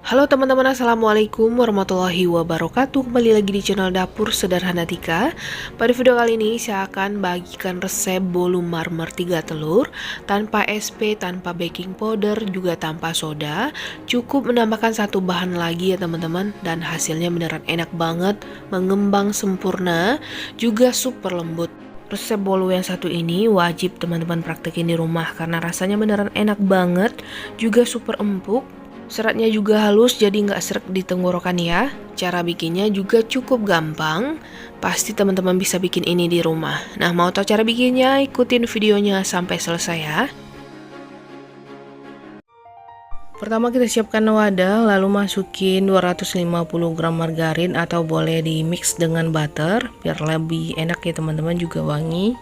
Halo teman-teman, assalamualaikum warahmatullahi wabarakatuh. Kembali lagi di channel Dapur Sederhana Tika. Pada video kali ini saya akan bagikan resep bolu marmer 3 telur tanpa SP, tanpa baking powder, juga tanpa soda. Cukup menambahkan satu bahan lagi ya teman-teman, dan hasilnya beneran enak banget, mengembang sempurna, juga super lembut. Resep bolu yang satu ini wajib teman-teman praktekin di rumah karena rasanya beneran enak banget, juga super empuk. Seratnya juga halus, jadi nggak seret di tenggorokan ya. Cara bikinnya juga cukup gampang. Pasti teman-teman bisa bikin ini di rumah. Nah, mau tahu cara bikinnya? Ikutin videonya sampai selesai ya. Pertama kita siapkan wadah, lalu masukin 250 gram margarin atau boleh di mix dengan butter biar lebih enak ya teman-teman, juga wangi.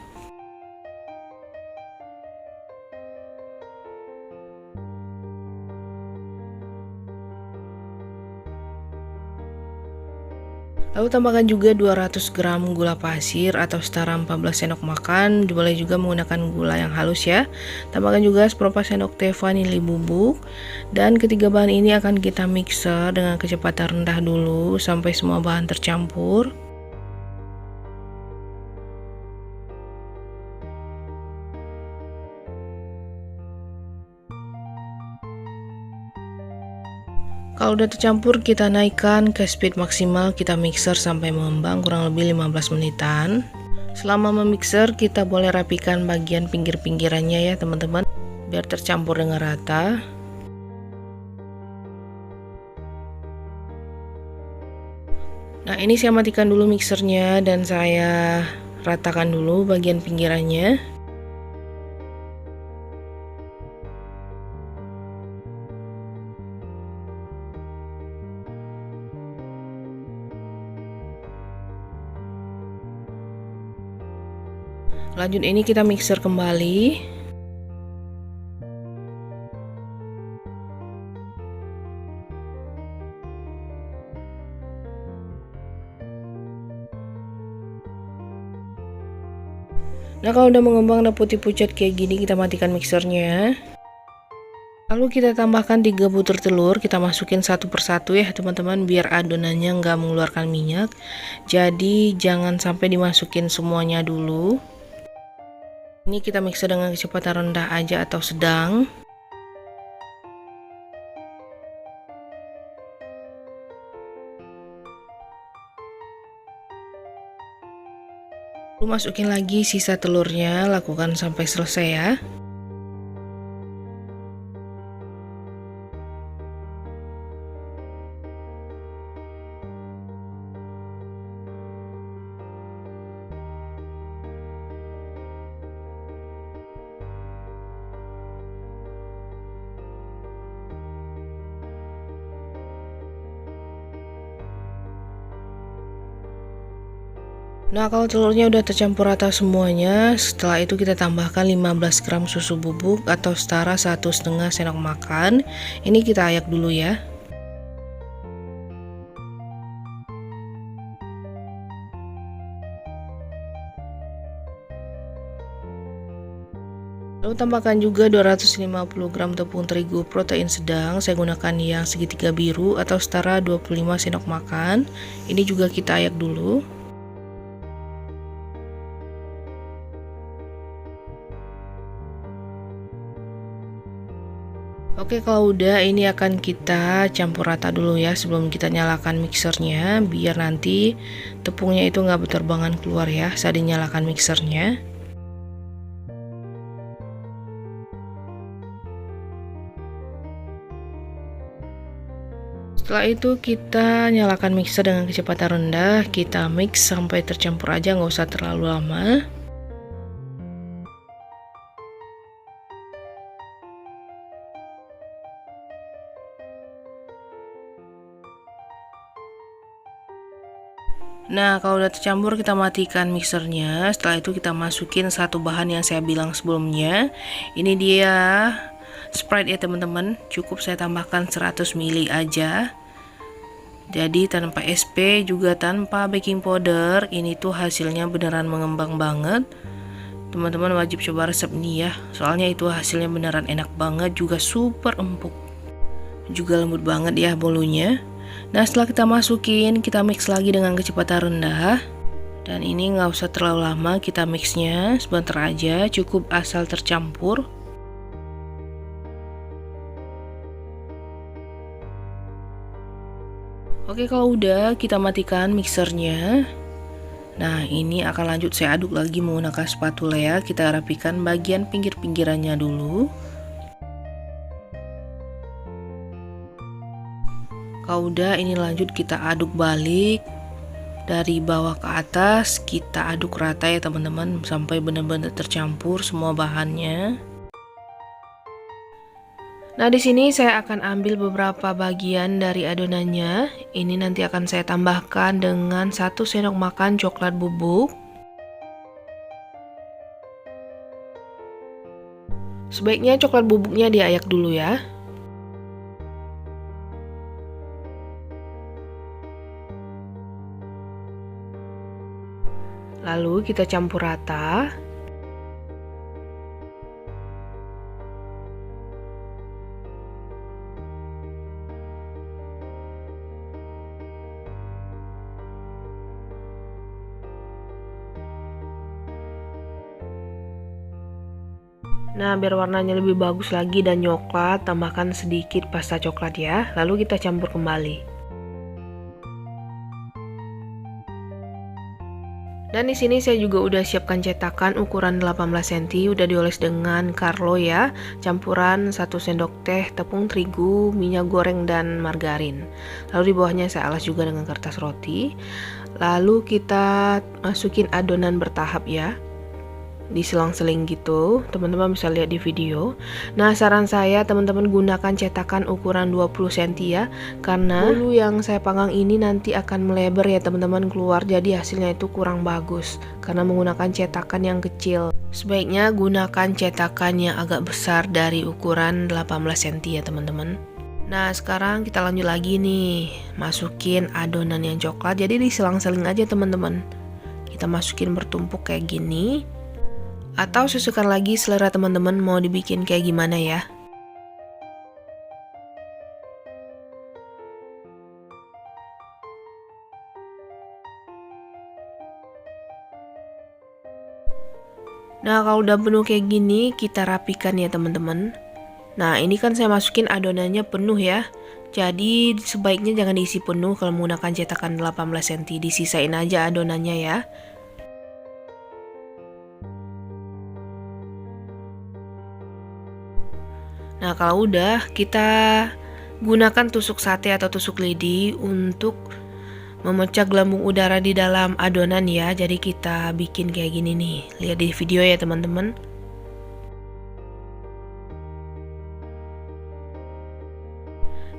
Lalu tambahkan juga 200 gram gula pasir atau setara 14 sendok makan. Boleh juga menggunakan gula yang halus ya. Tambahkan juga seperempat sendok teh vanili bubuk. Dan ketiga bahan ini akan kita mixer dengan kecepatan rendah dulu sampai semua bahan tercampur. Kalau udah tercampur, kita naikkan ke speed maksimal, kita mixer sampai mengembang kurang lebih 15 menitan. Selama memixer, kita boleh rapikan bagian pinggir-pinggirannya ya teman-teman, biar tercampur dengan rata. Nah, ini saya matikan dulu mixernya dan saya ratakan dulu bagian pinggirannya. Lanjut ini kita mixer kembali. Nah, kalau udah mengembang dan putih pucat kayak gini, kita matikan mixernya. Lalu kita tambahkan 3 butir telur, kita masukin satu persatu ya teman-teman, biar adonannya nggak mengeluarkan minyak. Jadi jangan sampai dimasukin semuanya dulu. Ini kita mixer dengan kecepatan rendah aja atau sedang. Lalu masukin lagi sisa telurnya, lakukan sampai selesai ya. Nah, kalau telurnya udah tercampur rata semuanya, setelah itu kita tambahkan 15 gram susu bubuk atau setara 1,5 sendok makan. Ini kita ayak dulu ya. Lalu tambahkan juga 250 gram tepung terigu protein sedang. Saya gunakan yang segitiga biru atau setara 25 sendok makan. Ini juga kita ayak dulu. Oke, kalau udah ini akan kita campur rata dulu ya sebelum kita nyalakan mixernya, biar nanti tepungnya itu nggak berterbangan keluar ya saat dinyalakan mixernya. Setelah itu kita nyalakan mixer dengan kecepatan rendah, kita mix sampai tercampur aja, nggak usah terlalu lama. Nah, kalau udah tercampur kita matikan mixernya. Setelah itu kita masukin satu bahan yang saya bilang sebelumnya. Ini dia Sprite ya teman-teman. Cukup saya tambahkan 100 ml aja. Jadi tanpa SP juga tanpa baking powder. Ini tuh hasilnya beneran mengembang banget. Teman-teman wajib coba resep ini ya. Soalnya itu hasilnya beneran enak banget, juga super empuk. juga lembut banget ya bolunya. Nah, setelah kita masukin, kita mix lagi dengan kecepatan rendah. Dan ini nggak usah terlalu lama, kita mixnya sebentar aja, cukup asal tercampur. Oke, kalau udah kita matikan mixernya. Nah, ini akan lanjut saya aduk lagi menggunakan spatula ya. Kita rapikan bagian pinggir-pinggirannya dulu. Kalau udah, ini lanjut kita aduk balik dari bawah ke atas. Kita aduk rata ya teman-teman, sampai benar-benar tercampur semua bahannya. Nah, di sini saya akan ambil beberapa bagian dari adonannya. Ini nanti akan saya tambahkan dengan 1 sendok makan coklat bubuk. Sebaiknya coklat bubuknya diayak dulu ya. Lalu kita campur rata. Nah, biar warnanya lebih bagus lagi dan coklat, tambahkan sedikit pasta coklat ya. Lalu kita campur kembali. Dan di sini saya juga udah siapkan cetakan ukuran 18 cm, udah dioles dengan Carlo ya. Campuran 1 sendok teh tepung terigu, minyak goreng dan margarin. Lalu di bawahnya saya alas juga dengan kertas roti. Lalu kita masukin adonan bertahap ya. Diselang-seling gitu, teman-teman bisa lihat di video. Nah, saran saya teman-teman gunakan cetakan ukuran 20 cm ya, karena bolu yang saya panggang ini nanti akan melebar ya teman-teman keluar, jadi hasilnya itu kurang bagus karena menggunakan cetakan yang kecil. Sebaiknya gunakan cetakan yang agak besar dari ukuran 18 cm ya teman-teman. Nah, sekarang kita lanjut lagi nih, masukin adonan yang coklat, jadi diselang-seling aja teman-teman. Kita masukin bertumpuk kayak gini. Atau sesuaikan lagi selera teman-teman mau dibikin kayak gimana ya. Nah, kalau udah penuh kayak gini, kita rapikan ya teman-teman. Nah, ini kan saya masukin adonannya penuh ya. Jadi sebaiknya jangan diisi penuh kalau menggunakan cetakan 18 cm, disisain aja adonannya ya. Nah, kalau udah, kita gunakan tusuk sate atau tusuk lidi untuk memecah gelembung udara di dalam adonan ya. Jadi kita bikin kayak gini nih. Lihat di video ya teman-teman.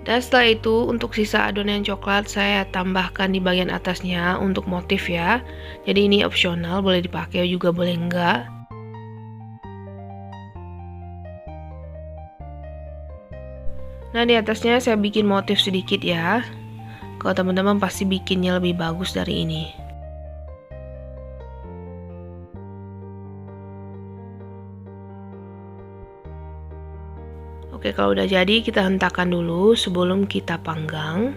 Dan setelah itu untuk sisa adonan coklat saya tambahkan di bagian atasnya untuk motif ya. Jadi ini opsional, boleh dipakai juga boleh enggak. Nah, di atasnya saya bikin motif sedikit ya. Kalau teman-teman pasti bikinnya lebih bagus dari ini. Oke, kalau udah jadi kita hentakan dulu sebelum kita panggang.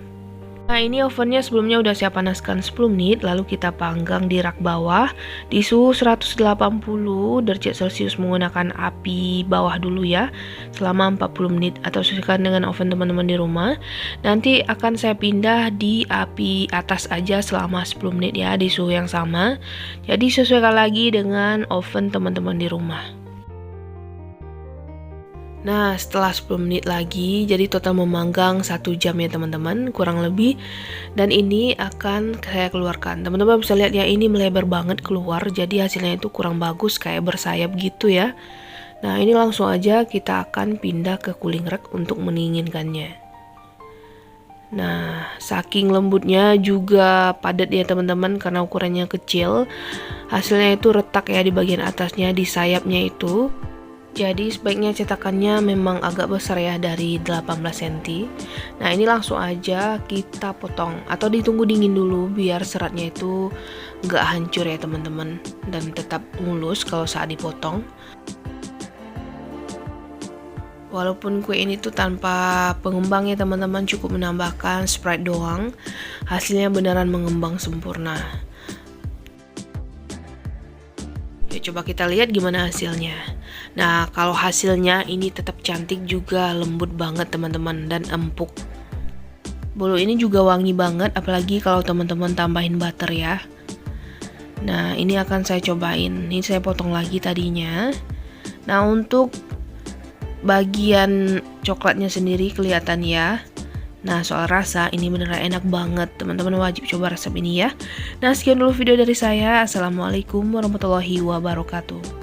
Nah, ini ovennya sebelumnya udah saya panaskan 10 menit, lalu kita panggang di rak bawah di suhu 180 derajat Celcius menggunakan api bawah dulu ya, selama 40 menit atau sesuaikan dengan oven teman-teman di rumah. Nanti akan saya pindah di api atas aja selama 10 menit ya, di suhu yang sama. Jadi sesuaikan lagi dengan oven teman-teman di rumah. Nah, setelah 10 menit lagi, jadi total memanggang 1 jam ya teman-teman, kurang lebih. Dan ini akan saya keluarkan. Teman-teman bisa lihat ya, ini melebar banget keluar, jadi hasilnya itu kurang bagus, kayak bersayap gitu ya. Nah, ini langsung aja kita akan pindah ke cooling rack untuk mendinginkannya. Nah, saking lembutnya juga padat ya teman-teman, karena ukurannya kecil. Hasilnya itu retak ya di bagian atasnya, di sayapnya itu. Jadi sebaiknya cetakannya memang agak besar ya, dari 18 cm. Nah, ini langsung aja kita potong atau ditunggu dingin dulu biar seratnya itu nggak hancur ya teman-teman, dan tetap mulus kalau saat dipotong. Walaupun kue ini tuh tanpa pengembang ya teman-teman, cukup menambahkan Sprite doang, hasilnya beneran mengembang sempurna. Ya, coba kita lihat gimana hasilnya. Nah, kalau hasilnya ini tetap cantik juga, lembut banget teman-teman dan empuk. Bolu ini juga wangi banget, apalagi kalau teman-teman tambahin butter ya. Nah, ini akan saya cobain. Ini saya potong lagi tadinya. Nah, untuk bagian coklatnya sendiri kelihatan ya. Nah, soal rasa ini beneran enak banget. Teman-teman wajib coba resep ini ya. Nah, sekian dulu video dari saya. Assalamualaikum warahmatullahi wabarakatuh.